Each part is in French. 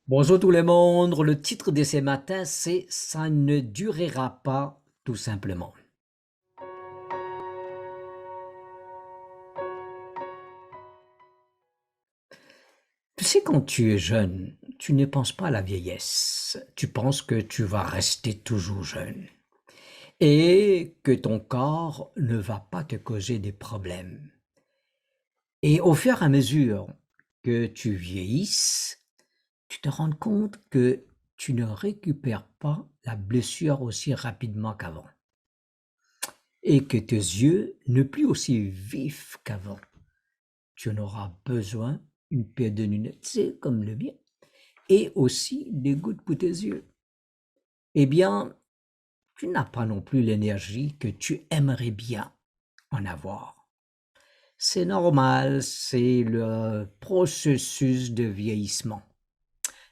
Bonjour tout le monde, le titre de ce matin c'est «Ça ne durera pas» tout simplement. Tu sais quand tu es jeune, tu ne penses pas à la vieillesse, tu penses que tu vas rester toujours jeune et que ton corps ne va pas te causer des problèmes et au fur et à mesure que tu vieillisses, tu te rends compte que tu ne récupères pas la blessure aussi rapidement qu'avant et que tes yeux ne plus aussi vifs qu'avant. Tu en auras besoin une paire de lunettes, c'est comme le mien, et aussi des gouttes pour tes yeux. Eh bien, tu n'as pas non plus l'énergie que tu aimerais bien en avoir. C'est normal, c'est le processus de vieillissement.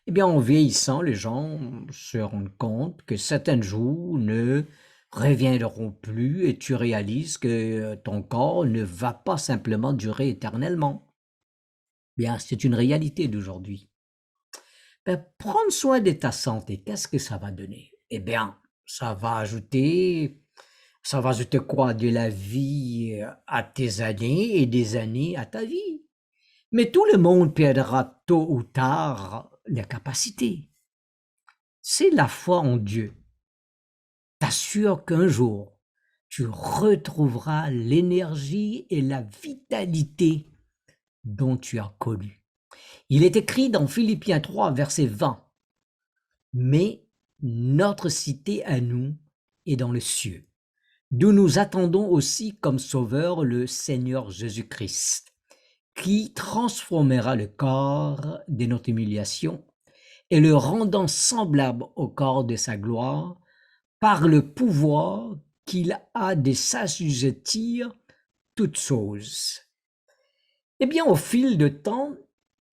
Eh bien, en vieillissant, les gens se rendent compte que certains jours ne reviendront plus et tu réalises que ton corps ne va pas simplement durer éternellement. Bien, c'est une réalité d'aujourd'hui. Ben, prendre soin de ta santé, qu'est-ce que ça va donner? Eh bien, ça va ajouter, ça va ajouter quoi? De la vie à tes années et des années à ta vie. Mais tout le monde perdra tôt ou tard les capacités. C'est la foi en Dieu. T'assure qu'un jour, tu retrouveras l'énergie et la vitalité dont tu as connu. Il est écrit dans Philippiens 3, verset 20. Mais notre cité à nous est dans les cieux, d'où nous attendons aussi comme sauveur le Seigneur Jésus-Christ, qui transformera le corps de notre humiliation et le rendant semblable au corps de sa gloire par le pouvoir qu'il a de s'assujettir toutes choses. Eh bien, au fil de temps,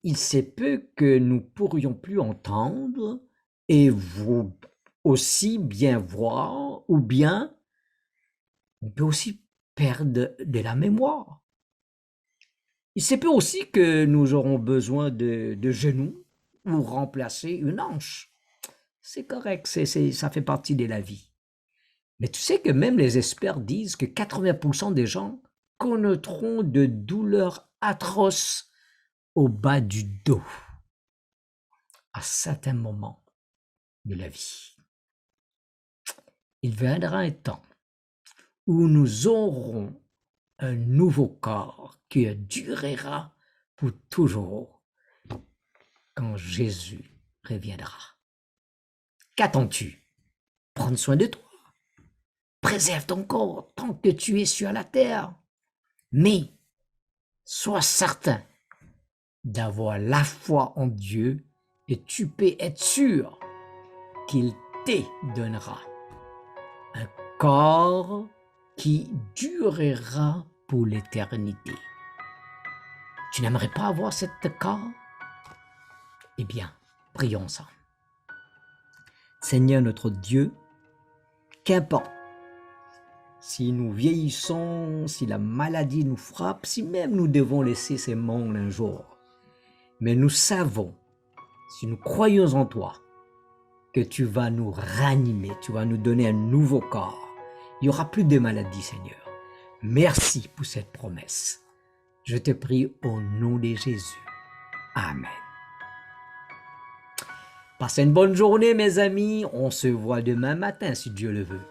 il se peut que nous pourrions plus entendre et vous aussi bien voir, ou bien on peut aussi perdre de la mémoire. Il se peut aussi que nous aurons besoin de genoux ou remplacer une hanche. C'est correct, ça fait partie de la vie. Mais tu sais que même les experts disent que 80% des gens connaîtront de douleurs atroces au bas du dos à certains moments de la vie. Il viendra un temps où nous aurons un nouveau corps qui durera pour toujours quand Jésus reviendra. Qu'attends-tu? Prends soin de toi. Préserve ton corps tant que tu es sur la terre. Mais sois certain d'avoir la foi en Dieu et tu peux être sûr qu'il te donnera un corps qui durera pour l'éternité. Tu n'aimerais pas avoir cet corps? Eh bien, prions ensemble. Seigneur notre Dieu, qu'importe si nous vieillissons, si la maladie nous frappe, si même nous devons laisser ces mondes un jour, mais nous savons, si nous croyons en toi, que tu vas nous ranimer, tu vas nous donner un nouveau corps. Il n'y aura plus de maladies, Seigneur. Merci pour cette promesse. Je te prie au nom de Jésus. Amen. Passez une bonne journée, mes amis. On se voit demain matin, si Dieu le veut.